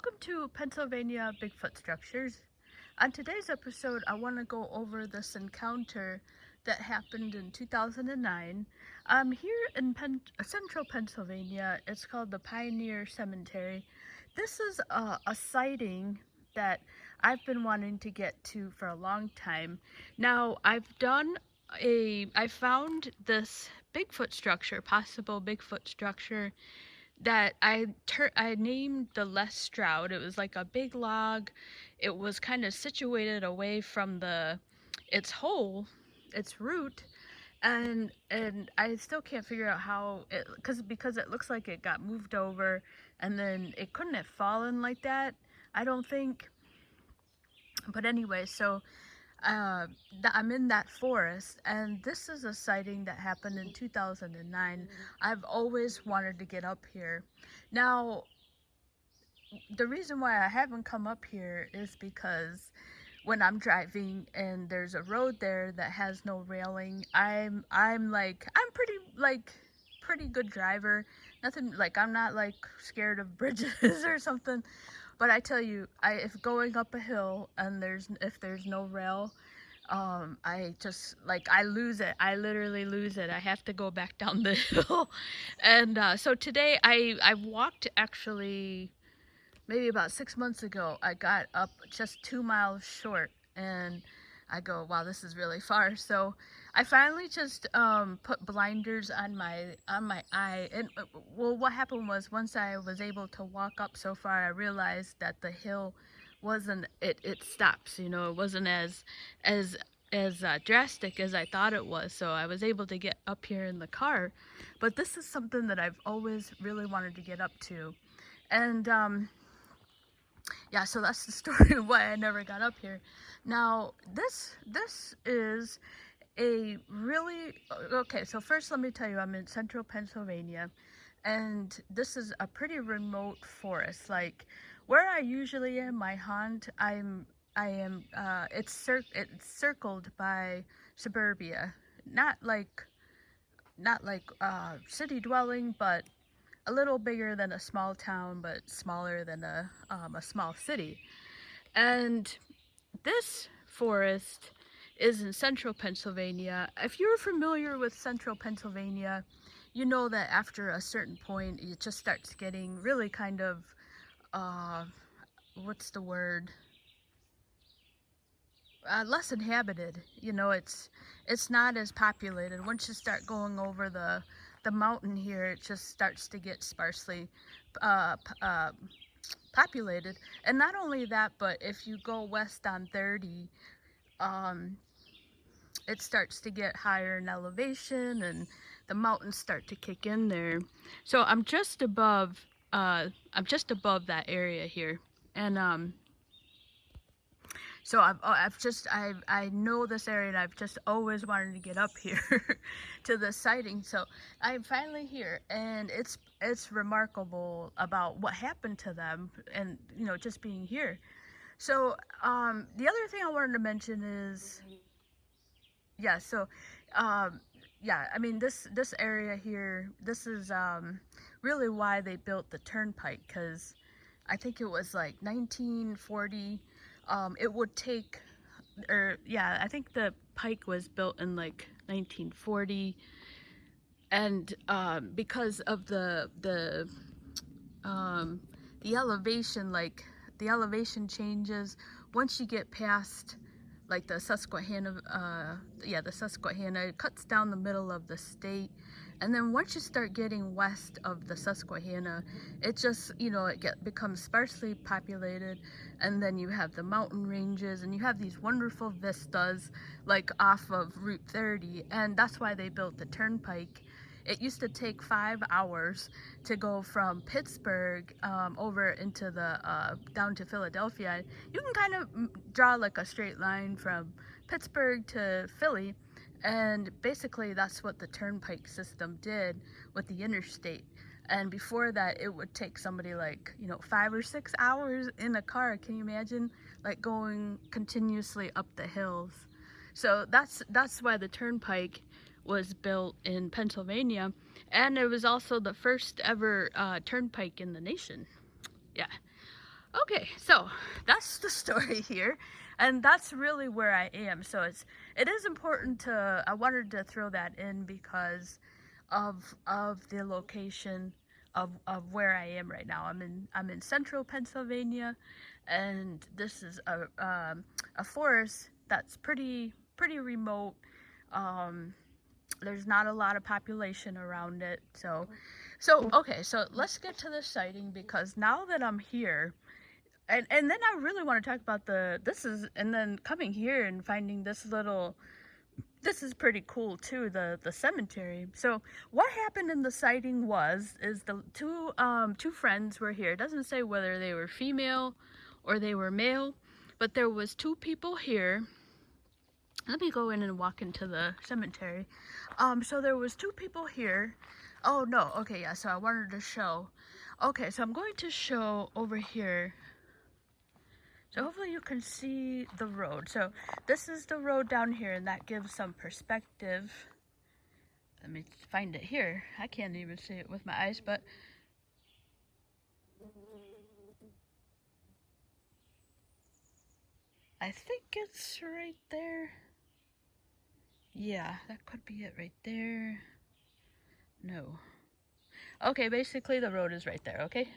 Welcome to Pennsylvania Bigfoot Structures. On today's episode, I want to go over this encounter that happened in 2009. I'm here in central Pennsylvania. It's called the Pioneer Cemetery. This is a sighting that I've been wanting to get to for a long time. Now, I found this Bigfoot structure, possible Bigfoot structure, that I named the Les Stroud. It was like a big log. It was kind of situated away from its hole, its root, and I still can't figure out how it because it looks like it got moved over, and then it couldn't have fallen like that, I don't think. But anyway, so I'm in that forest, and this is a sighting that happened in 2009. I've always wanted to get up here. Now, the reason why I haven't come up here is because when I'm driving and there's a road there that has no railing, I'm pretty good driver. Nothing like, I'm not like scared of bridges or something. But I tell you, if going up a hill and if there's no rail, I just I lose it. I literally lose it. I have to go back down the hill. And so today I walked, actually maybe about 6 months ago. I got up just 2 miles short, and I go, wow, this is really far. So I finally just put blinders on my eye. And well, what happened was, once I was able to walk up so far, I realized that the hill wasn't, it stops, you know. It wasn't as drastic as I thought it was. So I was able to get up here in the car. But this is something that I've always really wanted to get up to. And yeah, so that's the story of why I never got up here. Now, this is a really, okay, so first let me tell you, I'm in central Pennsylvania, and this is a pretty remote forest. Like, where I usually am, my haunt, it's circled by suburbia. Not like city dwelling, but a little bigger than a small town, but smaller than a small city. And this forest is in central Pennsylvania. If you're familiar with central Pennsylvania, you know that after a certain point, it just starts getting really kind of, what's the word? Less inhabited. You know, it's not as populated. Once you start going over the mountain here, it just starts to get sparsely populated. And not only that, but if you go west on 30, it starts to get higher in elevation, and the mountains start to kick in there. So I'm just above that area here, and so I know this area, and I've just always wanted to get up here to the sighting. So I'm finally here, and it's remarkable about what happened to them, and you know, just being here. So the other thing I wanted to mention is, yeah, so yeah, I mean, this area here, this is really why they built the turnpike, because I think it was like 1940. It would take, or yeah, I think the pike was built in like 1940, and because of the elevation, like the elevation changes once you get past like the Susquehanna, the Susquehanna, it cuts down the middle of the state. And then once you start getting west of the Susquehanna, it just, you know, becomes sparsely populated. And then you have the mountain ranges, and you have these wonderful vistas like off of Route 30. And that's why they built the turnpike. It used to take 5 hours to go from Pittsburgh over into down to Philadelphia. You can kind of draw like a straight line from Pittsburgh to Philly, and basically that's what the turnpike system did with the interstate. And before that, it would take somebody like, you know, 5 or 6 hours in a car. Can you imagine, like, going continuously up the hills? So that's why the turnpike was built in Pennsylvania, and it was also the first ever turnpike in the nation. Yeah. Okay, so that's the story here, and that's really where I am. So it is important to, I wanted to throw that in because of the location of where I am right now. I'm in central Pennsylvania, and this is a forest that's pretty remote. Um, there's not a lot of population around it, so okay. So let's get to the sighting, because now that I'm here, and then I really want to talk about and then coming here and finding this is pretty cool too, the cemetery. So what happened in the sighting is the two friends were here. It doesn't say whether they were female or they were male, but there was two people here. Let me go in and walk into the cemetery. So there was two people here. Oh no, okay, yeah, so I wanted to show. Okay, so I'm going to show over here. So hopefully you can see the road. So this is the road down here, and that gives some perspective. Let me find it here. I can't even see it with my eyes, but I think it's right there. Yeah, that could be it right there. No. Okay, basically the road is right there, okay?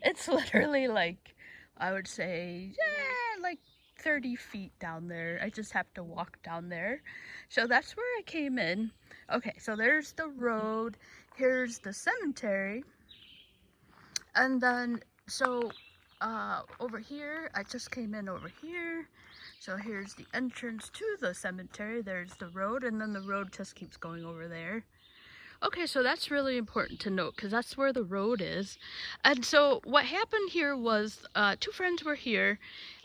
It's literally like, I would say, yeah, like 30 feet down there. I just have to walk down there. So that's where I came in. Okay, so there's the road. Here's the cemetery. And then, so over here, I just came in over here. So here's the entrance to the cemetery. There's the road, and then the road just keeps going over there. Okay, so that's really important to note, because that's where the road is. And so what happened here was two friends were here.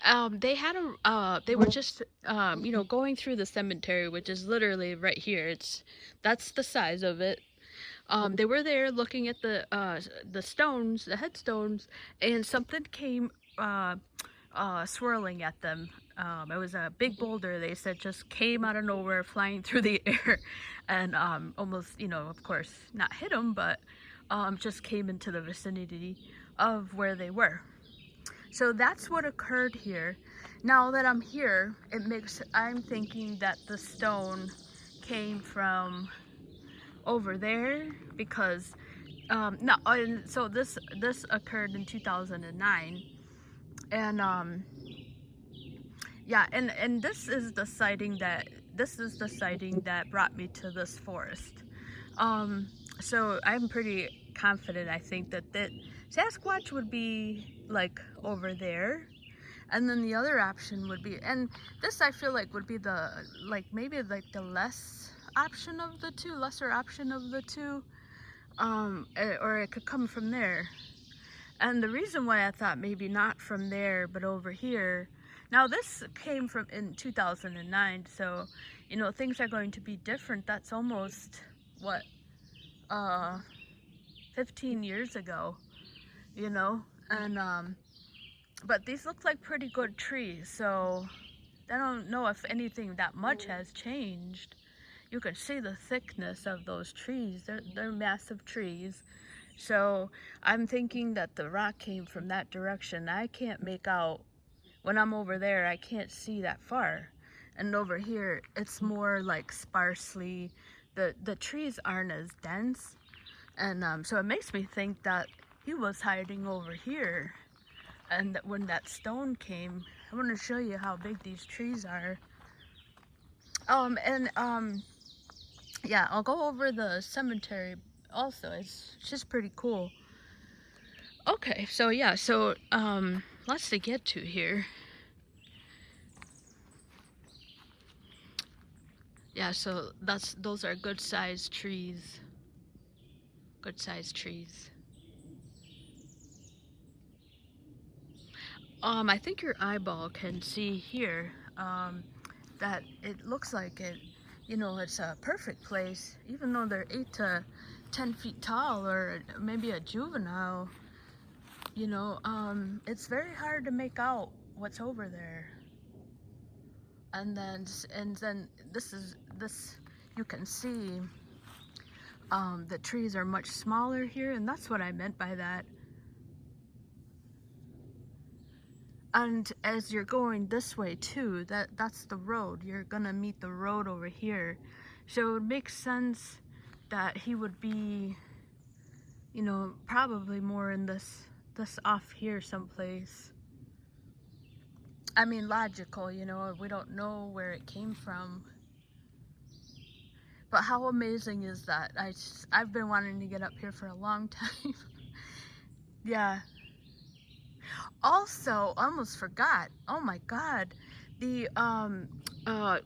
They were just going through the cemetery, which is literally right here. That's the size of it. They were there looking at the stones, the headstones, and something came swirling at them. It was a big boulder, they said, just came out of nowhere, flying through the air, and almost, of course, not hit them, but just came into the vicinity of where they were. So that's what occurred here. Now that I'm here, I'm thinking that the stone came from over there, because no, and so this occurred in 2009, and yeah, and this is the sighting that brought me to this forest. So I'm pretty confident, I think, that Sasquatch would be like over there, and then the other option would be, and this I feel like would be maybe the lesser option of the two, or it could come from there. And the reason why I thought maybe not from there, but over here. Now this came from in 2009, so things are going to be different. That's almost what 15 years ago, and but these look like pretty good trees, so I don't know if anything that much has changed. You can see the thickness of those trees. They're massive trees. So I'm thinking that the rock came from that direction. I can't make out, when I'm over there, I can't see that far. And over here, it's more like sparsely, the trees aren't as dense. And so it makes me think that he was hiding over here. And that when that stone came, I want to show you how big these trees are. Yeah, I'll go over the cemetery also. It's just pretty cool. Okay, so yeah, lots to get to here. Yeah, so those are good sized trees. Good sized trees. I think your eyeball can see here that it looks like it's a perfect place, even though they're 8 to 10 feet tall, or maybe a juvenile. It's very hard to make out what's over there. And then this you can see the trees are much smaller here, and that's what I meant by that. And as you're going this way too, that's the road. You're gonna meet the road over here. So it makes sense that he would be, you know, probably more in this off here someplace. I mean, logical, you know, we don't know where it came from. But how amazing is that? I've been wanting to get up here for a long time. Yeah. Also, almost forgot. Oh my God. The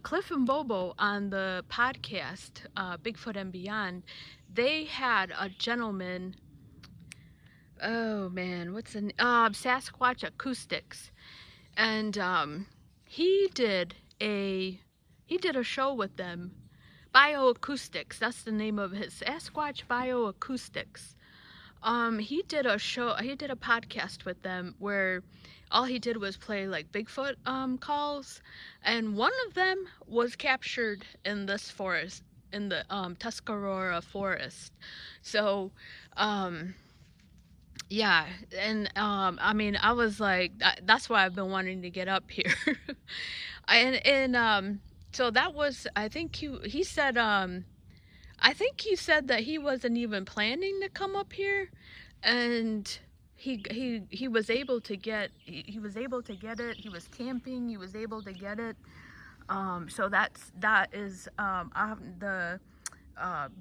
Cliff and Bobo on the podcast, Bigfoot and Beyond, they had a gentleman. Oh man, what's the Sasquatch Acoustics, and he did a he did a show with them. Bioacoustics, that's the name of his, Sasquatch Bioacoustics. He did a show, he did a podcast with them where all he did was play like Bigfoot calls, and one of them was captured in this forest, in the Tuscarora forest. So yeah, and I mean, I was like, that's why I've been wanting to get up here. And so that was, I think he said I think he said that he wasn't even planning to come up here, and he was able to get, he was able to get it. He was camping, he was able to get it. So that is the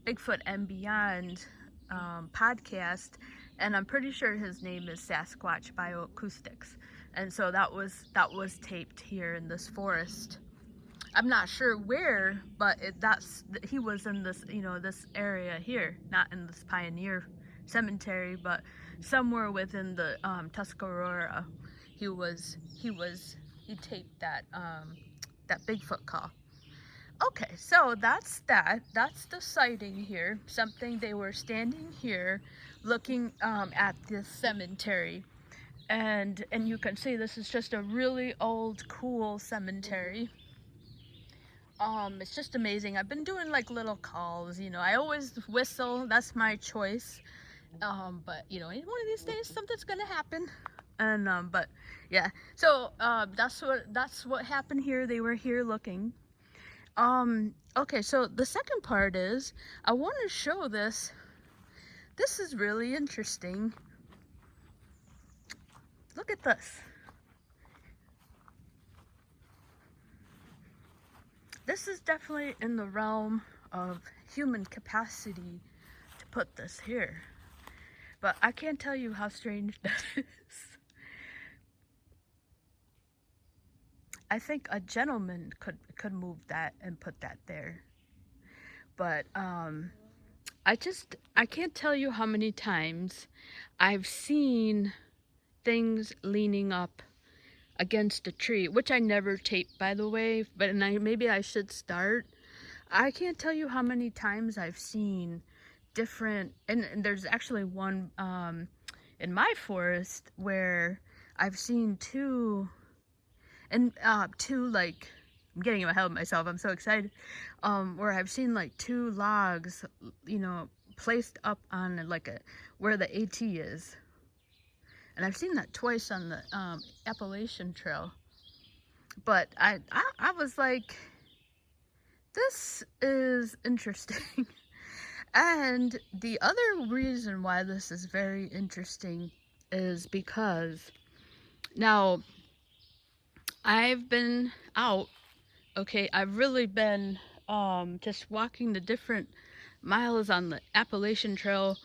Bigfoot and Beyond podcast, and I'm pretty sure his name is Sasquatch Bioacoustics, and so that was taped here in this forest. I'm not sure where, but he was in this, you know, this area here, not in this Pioneer Cemetery, but somewhere within the Tuscarora. He taped that that Bigfoot call. Okay, so that's the sighting here. Something, they were standing here looking at this cemetery, and you can see this is just a really old, cool cemetery. It's just amazing. I've been doing like little calls, you know. I always whistle, that's my choice. But you know, one of these days something's gonna happen. And but yeah, so that's what happened here. They were here looking. Okay, so the second part is I want to show this. This is really interesting. Look at this. This is definitely in the realm of human capacity to put this here. But I can't tell you how strange that is. I think a gentleman could move that and put that there. But I can't tell you how many times I've seen things leaning up against a tree, which I never tape, by the way, but maybe I should start. I can't tell you how many times I've seen different, and there's actually one in my forest where I've seen two, like, I'm getting ahead of myself, I'm so excited, where I've seen like two logs, you know, placed up on like where the AT is. And I've seen that twice on the Appalachian Trail. But I was like, this is interesting. And the other reason why this is very interesting is because now I've been out, okay, I've really been just walking the different miles on the Appalachian Trail,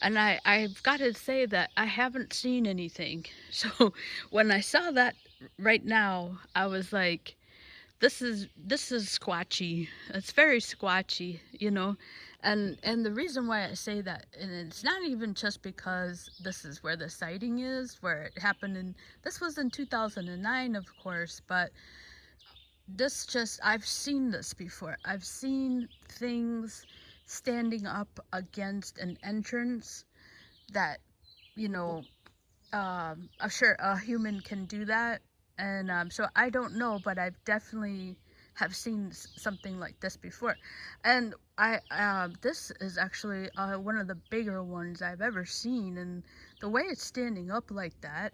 and I've got to say that I haven't seen anything. So when I saw that right now, I was like, this is squatchy. It's very squatchy, you know. And the reason why I say that, and it's not even just because this is where the sighting is, where it happened, and this was in 2009, of course, but I've seen this before. I've seen things standing up against an entrance that, you know, I'm sure a human can do that. And so I don't know, but I've definitely have seen something like this before. And this is actually one of the bigger ones I've ever seen, and the way it's standing up like that,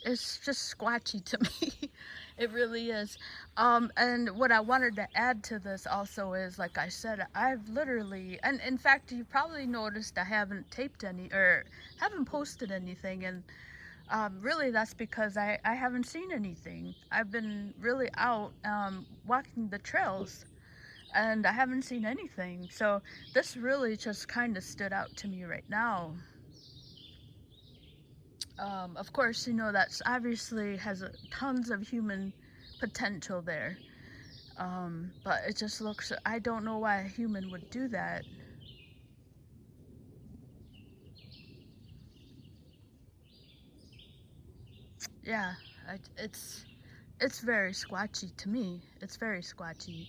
it's just squatchy to me. It really is. And what I wanted to add to this also is, like I said, I've literally, and in fact, you probably noticed I haven't taped any or haven't posted anything, and really that's because I haven't seen anything. I've been really out walking the trails, and I haven't seen anything. So this really just kind of stood out to me right now. Of course, you know, that's obviously has tons of human potential there. But it just looks, I don't know why a human would do that. Yeah, it's very squatchy to me. It's very squatchy.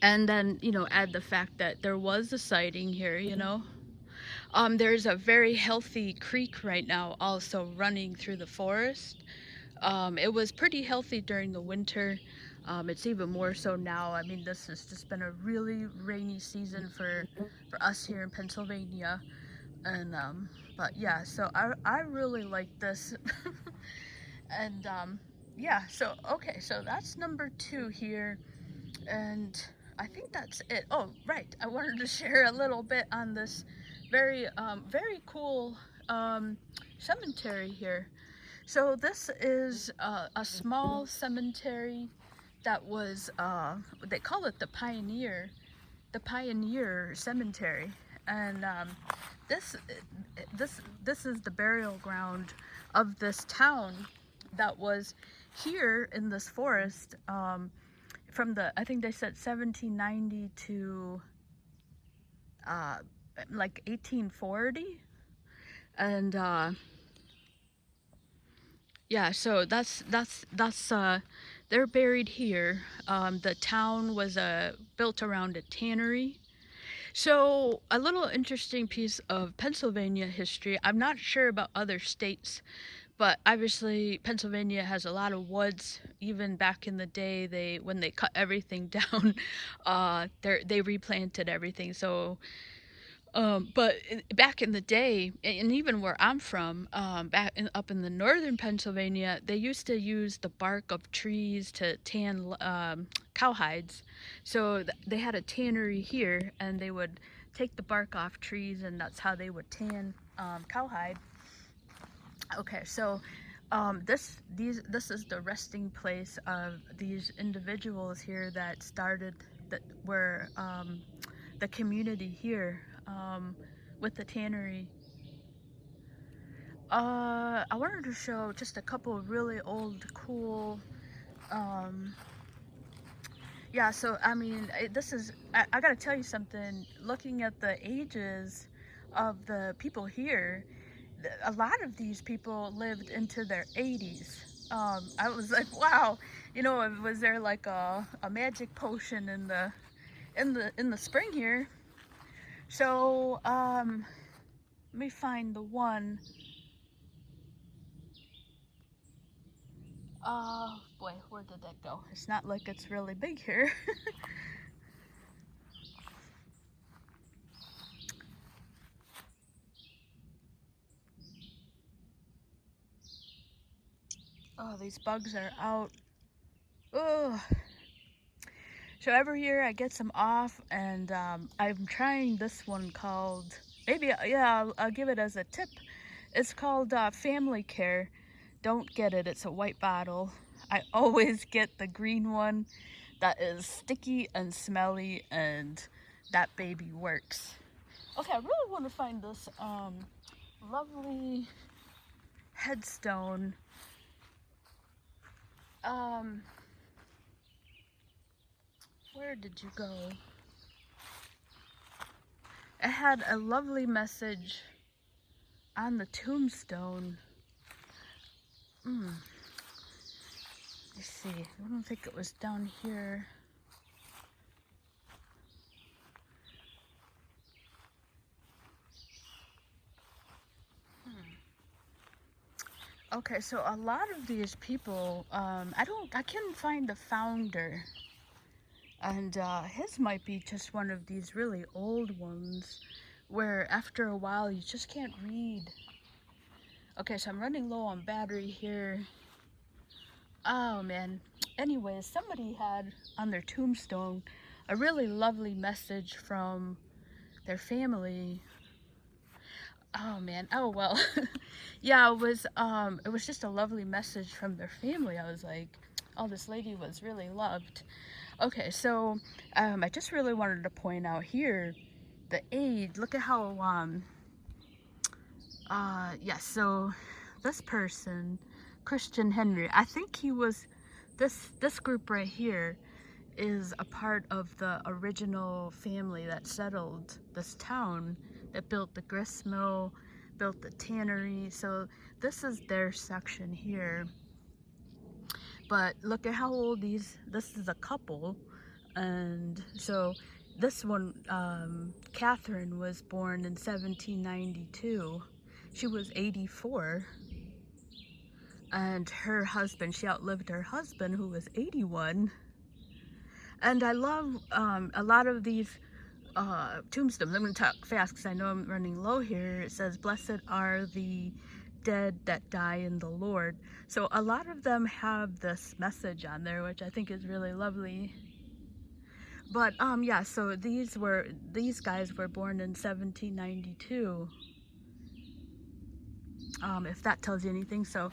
And then, you know, add the fact that there was a sighting here, you know. There's a very healthy creek right now also running through the forest. It was pretty healthy during the winter. It's even more so now. I mean, this has just been a really rainy season for us here in Pennsylvania. And but yeah, so I really like this. And yeah, so okay, so that's number 2 here. And I think that's it. Oh, right. I wanted to share a little bit on this very cool cemetery here. So this is a small cemetery that was they call it the Pioneer Cemetery, and this this is the burial ground of this town that was here in this forest from the, I think they said 1790 to uh, like 1840, and yeah, so that's they're buried here. The town was built around a tannery. So a little interesting piece of Pennsylvania history. I'm not sure about other states, but obviously Pennsylvania has a lot of woods. Even back in the day, they when they cut everything down, they replanted everything. So but back in the day, and even where I'm from, up in the northern Pennsylvania, they used to use the bark of trees to tan cowhides. So they had a tannery here, and they would take the bark off trees, and that's how they would tan cowhide. Okay, so this is the resting place of these individuals here that started that were the community here with the tannery. I wanted to show just a couple of really old, cool. Um, yeah, so I mean, this is. I gotta tell you something. Looking at the ages of the people here, a lot of these people lived into their 80s. I was like, wow, you know, was there like a magic potion in the spring here? So let me find the one. Boy, where did that go? It's not like it's really big here. Oh, these bugs are out. Oh. So every year I get some off, and I'm trying this one called, maybe, yeah, I'll give it as a tip. It's called Family Care. Don't get it, it's a white bottle. I always get the green one that is sticky and smelly, and that baby works. Okay, I really want to find this lovely headstone. Um, where did you go? It had a lovely message on the tombstone. Let's see. I don't think it was down here. Okay, so a lot of these people, I couldn't find the founder, and his might be just one of these really old ones, where after a while you just can't read. Okay, so I'm running low on battery here. Oh man. Anyways, somebody had on their tombstone a really lovely message from their family. Oh man. Oh well. Yeah, it was just a lovely message from their family. I was like, oh, this lady was really loved. Okay, so I just really wanted to point out here the age. Look at how yes, so this person, Christian Henry, I think he was this group right here is a part of the original family that settled this town, that built the grist mill, built the tannery. So this is their section here. But look at how old this is a couple. And so this one, Catherine, was born in 1792. She was 84. And her husband, she outlived her husband, who was 81. And I love a lot of these tombstones. I'm going to talk fast because I know I'm running low here. It says, "Blessed are the dead that die in the Lord." So a lot of them have this message on there, which I think is really lovely. But yeah, so these guys were born in 1792. If that tells you anything. So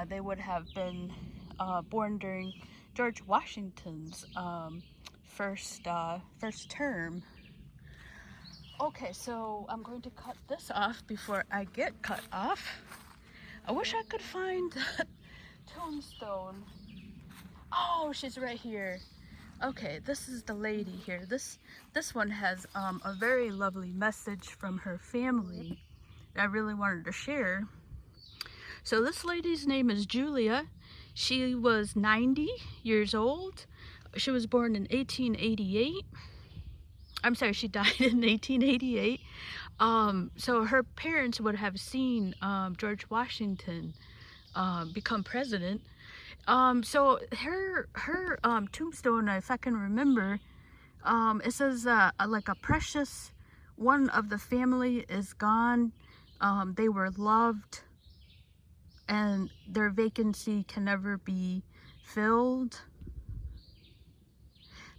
they would have been born during George Washington's first term. Okay, so I'm going to cut this off before I get cut off. I wish I could find that tombstone. Oh, she's right here. Okay, this is the lady here. This one has a very lovely message from her family that I really wanted to share. So this lady's name is Julia. She was 90 years old. She was born in 1888. I'm sorry, she died in 1888. So her parents would have seen George Washington become president. So her tombstone, if I can remember, it says like a precious one of the family is gone. They were loved, and their vacancy can never be filled.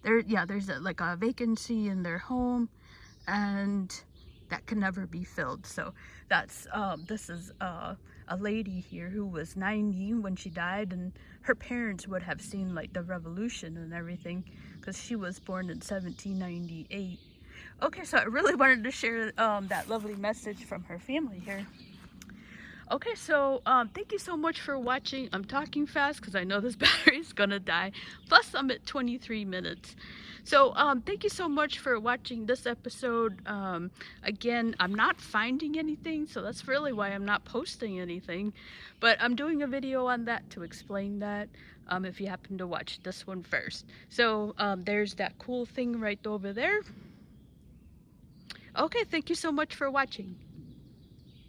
There's like a vacancy in their home, and that can never be filled. So that's this is a lady here who was 90 when she died, and her parents would have seen like the revolution and everything because she was born in 1798. Okay, so I really wanted to share that lovely message from her family here. Okay, so thank you so much for watching. I'm talking fast because I know this battery is gonna die. Plus, I'm at 23 minutes. So thank you so much for watching this episode. Again, I'm not finding anything, so that's really why I'm not posting anything. But I'm doing a video on that to explain that if you happen to watch this one first. So there's that cool thing right over there. Okay, thank you so much for watching.